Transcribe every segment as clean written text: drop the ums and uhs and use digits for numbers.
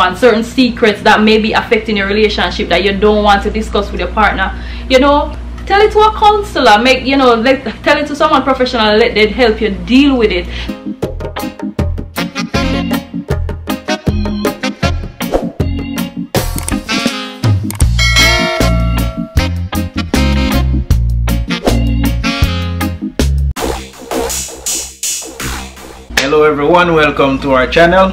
and certain secrets that may be affecting your relationship that you don't want to discuss with your partner, you know, tell it to a counselor. Make, you know, tell it to someone professional, let them help you deal with it. Hello everyone, welcome to our channel,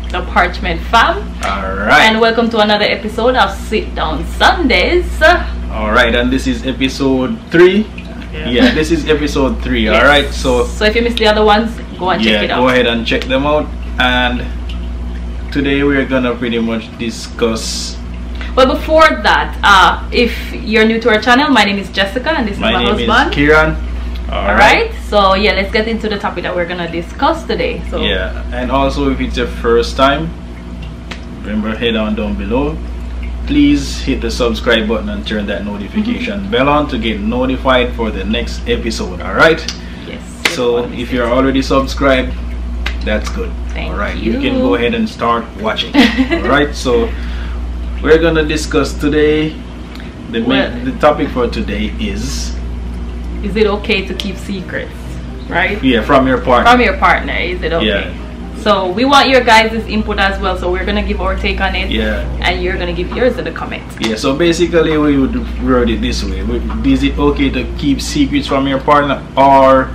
the Parchment Fam. Alright. And welcome to another episode of Sit Down Sundays. Alright, and this is episode 3. Yeah, this is episode 3. Yes. Alright, so if you missed the other ones, go and check it out. Go ahead and check them out. And today we're gonna pretty much discuss. Well, before that, if you're new to our channel, my name is Jessica and this is my husband. My name is Kieran. Alright, so yeah, let's get into the topic that we're gonna discuss today. So yeah, and also if it's your first time, remember, head on down below, please hit the subscribe button and turn that notification bell on to get notified for the next episode. Alright, yes, so if you're already subscribed, that's good. Alright, you can go ahead and start watching. Alright, so we're gonna discuss today, the topic for today is it okay to keep secrets, right? Yeah, from your partner. From your partner, is it okay? Yeah. So we want your guys' input as well, so we're gonna give our take on it. Yeah. And you're gonna give yours in the comments. Yeah, so basically we would word it this way. Is it okay to keep secrets from your partner or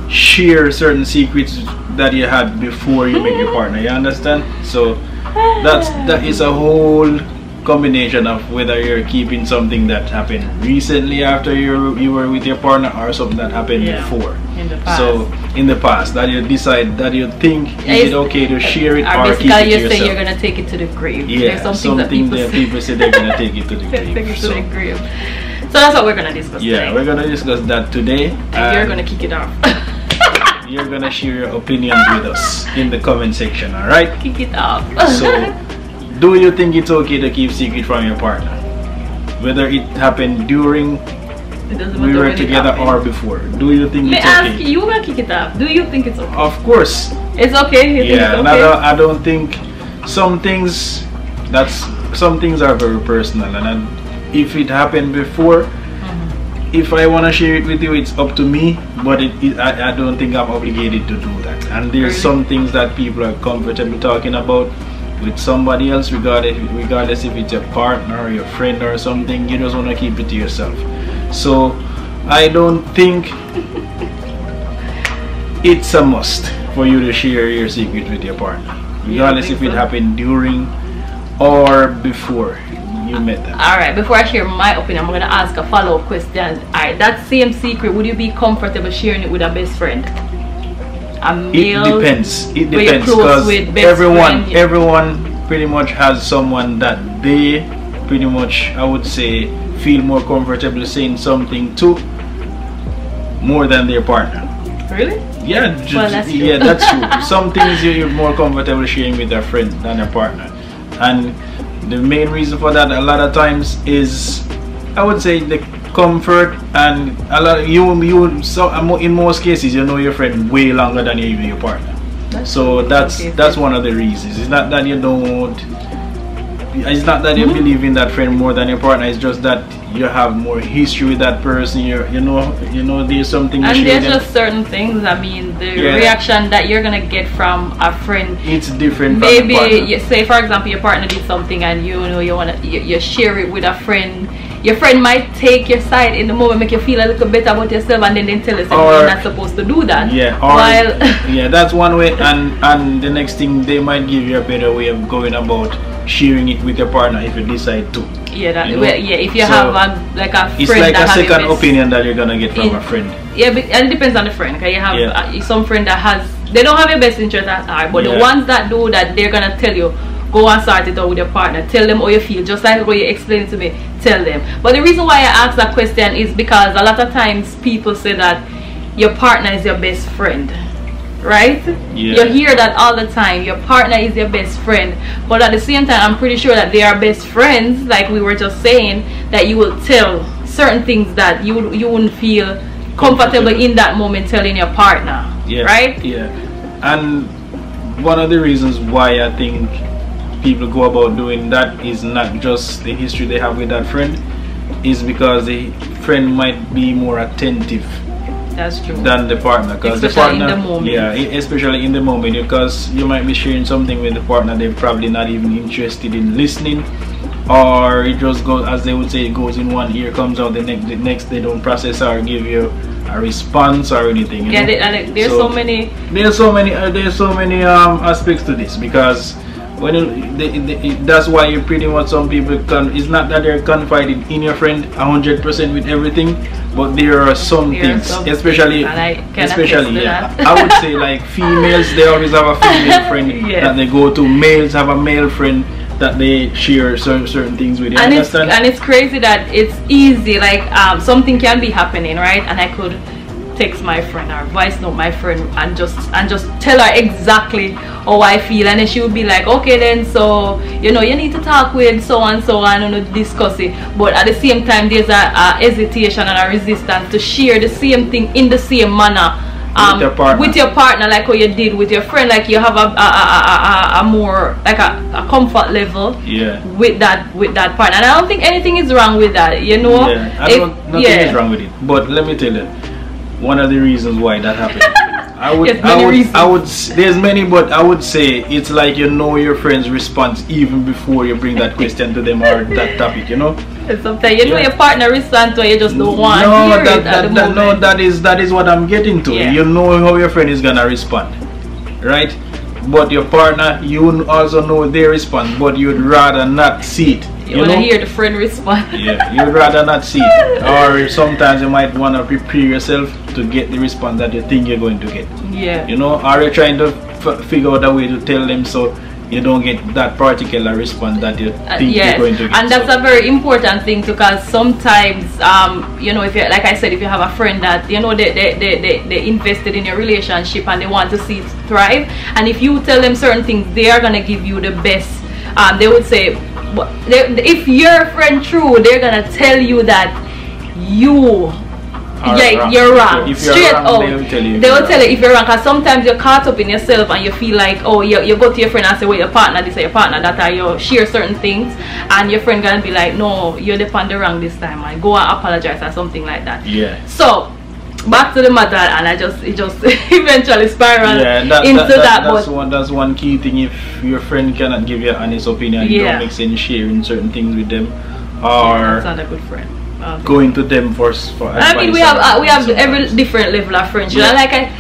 share certain secrets that you had before you met your partner? You understand? So that is a whole combination of whether you're keeping something that happened recently after you were with your partner or something that happened before. In the past. So in the past, that you decide, that you think is it okay to share it or keep it to yourself. You're saying you're gonna take it to the grave. Yeah, there's something that people say they're gonna take it to the grave. Take it to the grave. So that's what we're gonna discuss today. Yeah, we're gonna discuss that today. And you're gonna kick it off. You're gonna share your opinions with us in the comment section, alright? Kick it off. So do you think it's okay to keep secret from your partner? Whether it happened during we were together or before. Do you think it's okay? You will kick it off. Do you think it's okay? Of course. It's okay? Yeah, it's okay? I don't think some things are very personal, and if it happened before, if I want to share it with you, it's up to me, but I don't think I'm obligated to do that. And there's some things that people are comfortable talking about with somebody else, regardless if it's your partner or your friend or something. You just want to keep it to yourself. So I don't think it's a must for you to share your secret with your partner, regardless if it happened during or before you met them. Alright, before I share my opinion, I'm going to ask a follow-up question. Alright, that same secret, would you be comfortable sharing it with a best friend? It depends. It depends, because everyone pretty much has someone that they pretty much, I would say, feel more comfortable saying something to more than their partner. Really? Yeah, that's true. Some things you're more comfortable sharing with a friend than a partner, and the main reason for that a lot of times is, I would say, the comfort, and a lot of in most cases you know your friend way longer than you even your partner. That's one of the reasons. It's not that you believe in that friend more than your partner. It's just that you have more history with that person. You know there's something. And there's just certain things. I mean, the reaction that you're gonna get from a friend, it's different. Maybe say for example your partner did something and you share it with a friend. Your friend might take your side in the moment, make you feel a little better about yourself, and then they tell us you're not supposed to do that. Yeah, yeah, that's one way, and the next thing, they might give you a better way of going about sharing it with your partner if you decide to. Yeah, if you have like a friend, it's like a second opinion that you're gonna get from a friend. Yeah, but and it depends on the friend. Cause you have some friend that they don't have your best interest at heart, but the ones that do that, they're gonna tell you, go and sort it out with your partner. Tell them how you feel, just like how you explain it to me. Tell them. But the reason why I ask that question is because a lot of times people say that your partner is your best friend, right? You hear that all the time. Your partner is your best friend, but at the same time, I'm pretty sure that they are best friends. Like we were just saying, that you will tell certain things that you wouldn't feel comfortable in that moment telling your partner, right? Yeah, and one of the reasons why I think people go about doing that is not just the history they have with that friend, is because the friend might be more attentive. That's true. Than the partner, because the partner, yeah, especially in the moment, because you might be sharing something with the partner they're probably not even interested in listening, or it just goes, as they would say, it goes in one ear, comes out the next they don't process or give you a response or anything. You know? There's so many aspects to this, because when that's why you pretty much, some people it's not that they're confiding in your friend 100% with everything, but there are some things, especially yeah, I would say like females, they always have a female friend that they go to. Males have a male friend that they share certain things with. You understand? And it's crazy that it's easy, like something can be happening, right, and I could text my friend or voice note my friend and just tell her exactly how I feel, and then she would be like, okay then, so you know, you need to talk with so and discuss it. But at the same time, there's a hesitation and a resistance to share the same thing in the same manner with your partner, like how you did with your friend. Like you have a more like a comfort level with that partner, and I don't think anything is wrong with that, you know. Nothing is wrong with it, but let me tell you one of the reasons why that happened. I would there's many, but I would say it's like, you know, your friend's response even before you bring that question to them or that topic, you know. Sometimes you know your partner responds to it, you just don't want to hear it no, that is what I'm getting to. You know how your friend is gonna respond, right? But your partner, you also know their response, but you'd rather not see it. You want to hear the friend respond. Yeah, you'd rather not see it. Or sometimes you might want to prepare yourself to get the response that you think you're going to get. Yeah. You know, or you're trying to figure out a way to tell them so you don't get that particular response that you think you're going to get. And that's a very important thing, because sometimes, you know, if you, like I said, if you have a friend that, you know, they invested in your relationship and they want to see it thrive, and if you tell them certain things, they are going to give you the best. They would say, if you're a friend true, they're gonna tell you that you're wrong. Straight up, they will tell you if you're wrong, because sometimes you're caught up in yourself and you feel like, oh, you go to your friend and say, well, your partner this or your partner that, or you share certain things, and your friend gonna be like, no, you're upon the wrong this time, and go and apologize or something like that. Yeah. So back to the matter, and it just eventually spiraled into that. That's one key thing. If your friend cannot give you an honest opinion, you don't make sense sharing certain things with them, or that's not a good friend. Going to them for advice. I mean, we have every different level of friendship. Go ahead.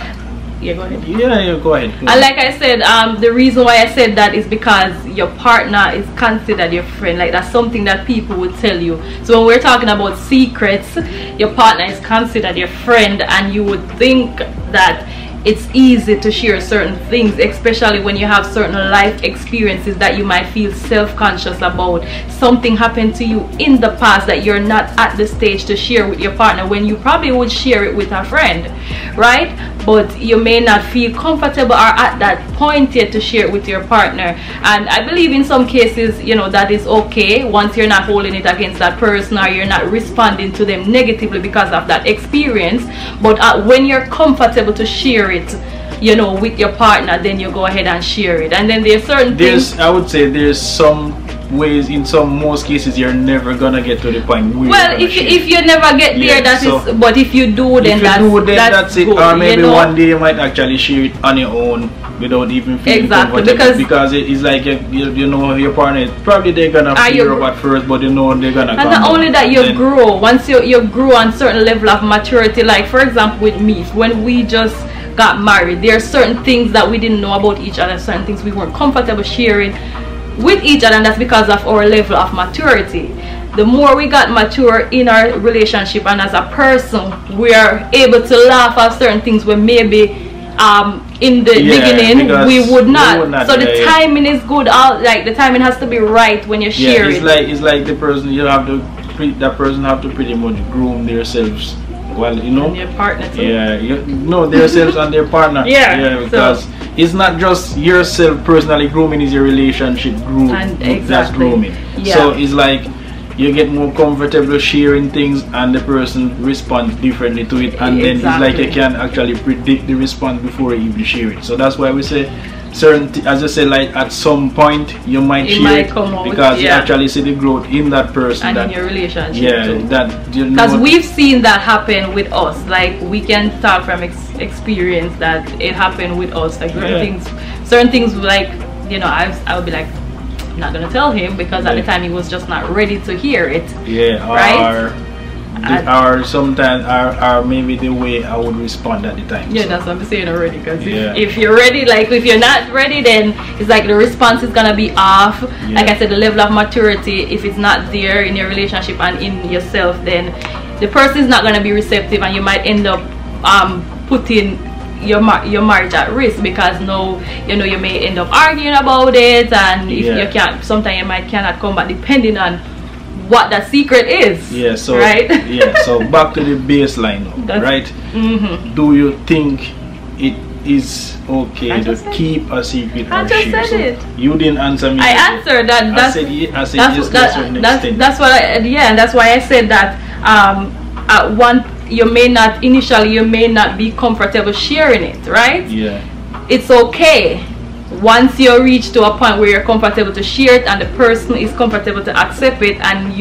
Yeah, go ahead. And like I said, the reason why I said that is because your partner is considered your friend. Like, that's something that people would tell you. So when we're talking about secrets, your partner is considered your friend, and you would think that it's easy to share certain things, especially when you have certain life experiences that you might feel self-conscious about. Something happened to you in the past that you're not at the stage to share with your partner, when you probably would share it with a friend, right? But you may not feel comfortable or at that point yet to share it with your partner. And I believe in some cases, you know, that is okay once you're not holding it against that person, or you're not responding to them negatively because of that experience. But when you're comfortable to share it, you know, with your partner, then you go ahead and share it. And then there's certain things, I would say there's some ways, in most cases, you're never gonna get to the point where if you never get there, but if you do, then that's it. Good, or maybe one day you might actually share it on your own without even feeling comfortable, because it's like you know your partner, probably they're gonna fear up at first, but you know they're gonna and not only that, you grow. Once you grow on certain level of maturity, like for example with me, when we just got married, there are certain things that we didn't know about each other, certain things we weren't comfortable sharing with each other, and that's because of our level of maturity. The more we got mature in our relationship and as a person, we are able to laugh at certain things where maybe in the beginning we would not. So the timing is good. Like the timing has to be right when you share it. It's like the person, you have to that person have to pretty much groom themselves. Well, you know, and your partner too. Themselves and their partner. Because it's not just yourself personally grooming, is your relationship grooming. That's grooming. So it's like you get more comfortable sharing things, and the person responds differently to it, and then it's like you can actually predict the response before you even share it. So that's why we say certain as I said, like at some point you might share it because you actually see the growth in that person and that, in your relationship too. Because we've seen that happen with us. Like we can talk from experience that it happened with us. Like certain things like, you know, I would be like, I'm not gonna tell him because at the time he was just not ready to hear it. Right? Or sometimes or maybe the way I would respond at the time. Yeah, so that's what I'm saying already. Because if you're ready, like if you're not ready, then it's like the response is gonna be off. Like I said, the level of maturity, if it's not there in your relationship and in yourself, then the person is not gonna be receptive, and you might end up putting your marriage at risk because now you know you may end up arguing about it, and if you can't, sometimes you might cannot come back depending on what that secret is. So right. So back to the baseline now, right? Do you think it is okay to keep a secret or share? So you didn't answer me. I answered that. I said yes to a certain extent. That's what and that's why I said that at one you may not initially be comfortable sharing it, right? It's okay once you reach to a point where you're comfortable to share it and the person is comfortable to accept it and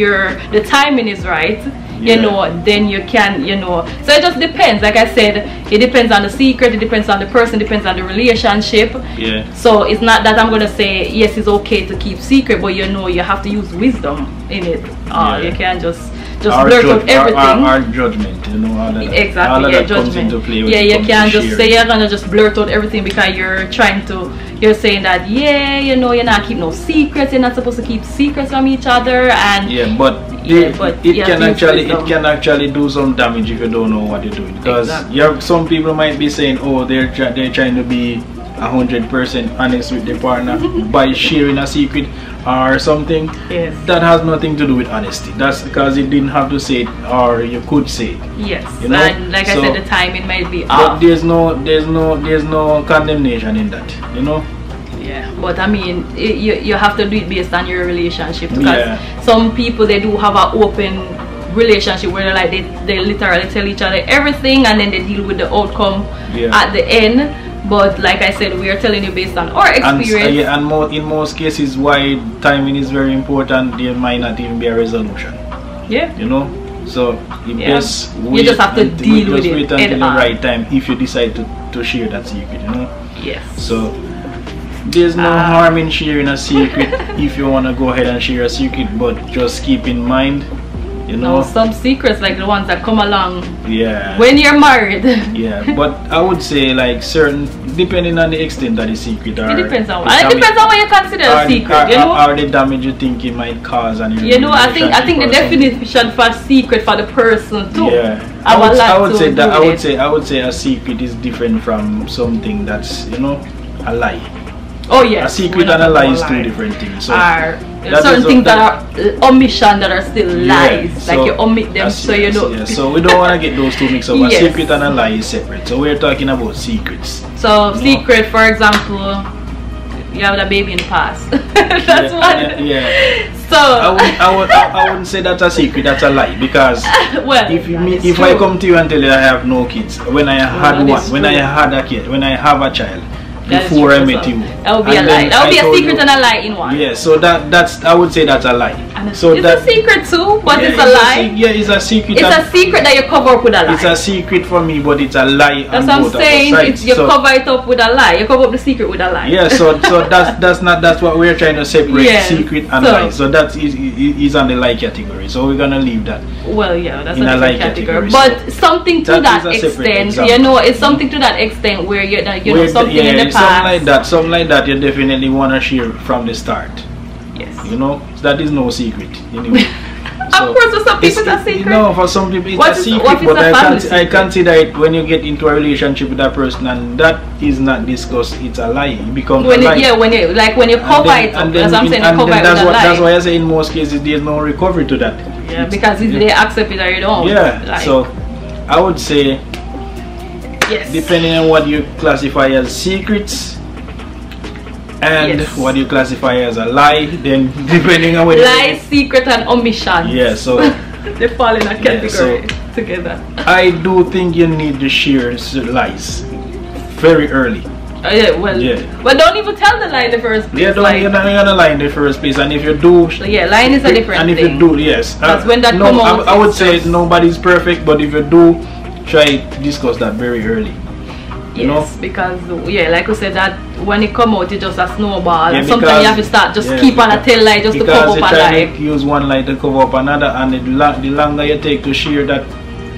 the timing is right, you know, then you can, you know. So it just depends. Like I said, it depends on the secret, it depends on the person, it depends on the relationship. So it's not that I'm gonna say yes, it's okay to keep secret, but you know, you have to use wisdom in it. You can't just blurt out everything. Our judgment, you know, all that, exactly, all that comes into play. You can't just say you're gonna just blurt out everything because you're saying that you know, you're not keeping no secrets, you're not supposed to keep secrets from each other, and it can actually do some damage if you don't know what you're doing, because some people might be saying, oh, they're trying to be 100% honest with their partner by sharing a secret or something. That has nothing to do with honesty. That's because you didn't have to say it, or you could say it. You know? And like I said, the timing might be But off. there's no condemnation in that, you know. But I mean, you have to do it based on your relationship, because some people, they do have an open relationship where like they literally tell each other everything and then they deal with the outcome at the end. But like I said, we are telling you based on our experience. And in most cases, why timing is very important, there might not even be a resolution. You know, so you just have to deal with it wait until the right time if you decide to share that secret, you know. So there's no harm in sharing a secret if you want to go ahead and share a secret, but just keep in mind, you know, some secrets like the ones that come along when you're married. But I would say like certain, depending on the extent of the secret, it depends on what you consider a secret, you know, or the damage you think it might cause, and you know, I think the definition for secret for the person too. I would say a secret is different from something that's, you know, a lie. A secret and a lie is two different things. So certain things that are omission that are still lies, like you omit them, so you know. So we don't want to get those two mixed up. A secret and a lie is separate. So we're talking about secrets. So secret, for example, you have a baby in the past. That's one. So I wouldn't say that's a secret. That's a lie, because if I come to you and tell you I have no kids, when I had one, when I had a kid, when I have a child, before I met you, that would be a lie. That would be a secret and a lie in one. So that's I would say that's a lie. So it's a secret too, but it's a lie. It's a secret. It's a secret that you cover up with a lie. It's a secret for me, but it's a lie. That's what I'm saying. You cover it up with a lie. You cover up the secret with a lie. So that's what we're trying to separate, secret and lie. So that is on the lie category. So we're gonna leave that. Well, that's in a lie category. But something to that extent, you know, it's something to that extent where you know something in the past. Something like that you definitely want to share from the start. You know, that is no secret anyway. Of course, for some people it's a secret. No, for some people it's a secret, but I consider it when you get into a relationship with that person and that is not discussed, it's a lie. It becomes a lie. When you cover it up, that's what I'm saying, cover it with a lie. That's why I say in most cases there's no recovery to that. Because if they accept it or you don't. So I would say, depending on what you classify as secrets and what you classify as a lie, then depending on what lie, secret and omission. So they fall in a category together. I do think you need to share lies very early. Yeah, well, but don't even tell the lie in the first place. Yeah, you're not gonna lie in the first place, and if you do, yeah, lying is a different thing. And if you do, yes, that's when that come out. I would say nobody's perfect, but if you do, try discuss that very early. You know? Because like we said, that when it come out, it's just a snowball. Yeah, sometimes you have to start keep on a tell lie just to cover up a lie. Because use one lie to cover up another, and the longer you take to share that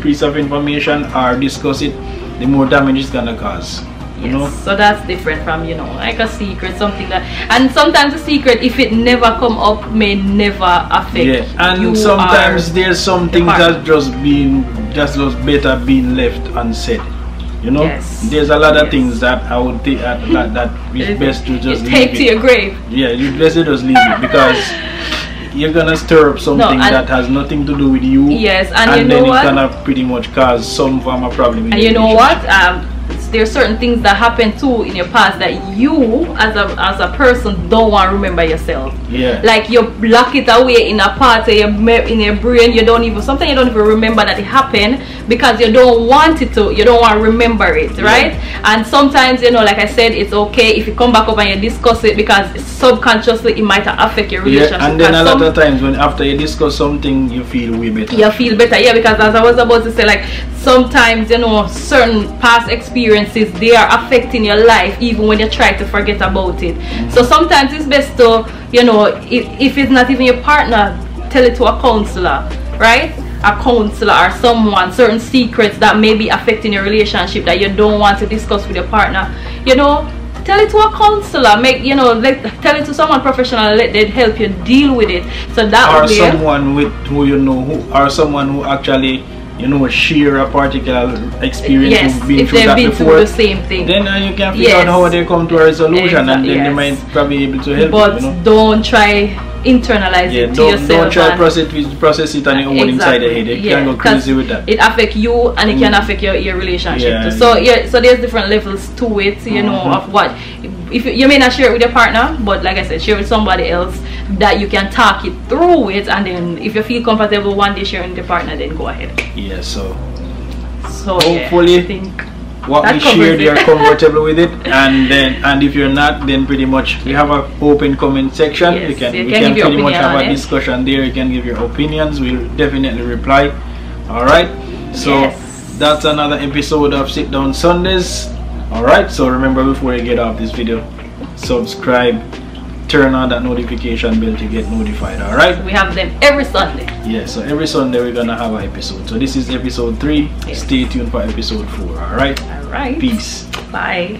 piece of information or discuss it, the more damage it's gonna cause. You know? So that's different from, you know, like a secret, something that, and sometimes a secret, if it never come up, may never affect. And sometimes there's something that just better being left unsaid. You know, there's a lot of things that I would think that is best to just leave take to your grave. Yeah, you best to just leave it, because you're gonna stir up something that has nothing to do with you. Yes, and you then know what? It's gonna pretty much cause some form of problem. And you know what? There's certain things that happen too in your past that you as a person don't want to remember yourself. Yeah. Like you lock it away in a part of in your brain. You don't even remember that it happened because you don't want it to. You don't want to remember it, right? And sometimes, you know, like I said, it's okay if you come back up and you discuss it, because subconsciously it might affect your relationship. And then a lot of times when after you discuss something, you feel way better. You feel better, because as I was about to say, like sometimes, you know, certain past experiences, they are affecting your life even when you try to forget about it. So sometimes it's best to, you know, if it's not even your partner, tell it to a counselor, right? A counselor or someone, certain secrets that may be affecting your relationship that you don't want to discuss with your partner, you know, tell it to a counselor. Tell it to someone professional, let them help you deal with it. So that or someone who you know, or someone who actually, you know, share a particular experience, who've been through that before, the same thing. Then you can figure out how they come to a resolution, and then they might probably be able to help. But you know? Don't try internalize it to yourself. Don't try process it on your own inside the head. You can go crazy with that. It affects you, and it can affect your relationship too. So so there's different levels to it, you know, of what. If you may not share it with your partner, but like I said, share with somebody else that you can talk it through with, and then if you feel comfortable one day sharing with your partner, then go ahead. So hopefully I think what we shared, you're comfortable with it, and if you're not, then pretty much we have an open comment section. We can pretty much have a discussion there. You can give your opinions. We'll definitely reply. Alright, so that's another episode of Sit Down Sundays. Alright, so remember, before you get off this video, subscribe, turn on that notification bell to get notified. Alright, we have them every Sunday. So every Sunday we're gonna have an episode. So this is episode 3. Stay tuned for episode 4. Alright, alright, peace, bye.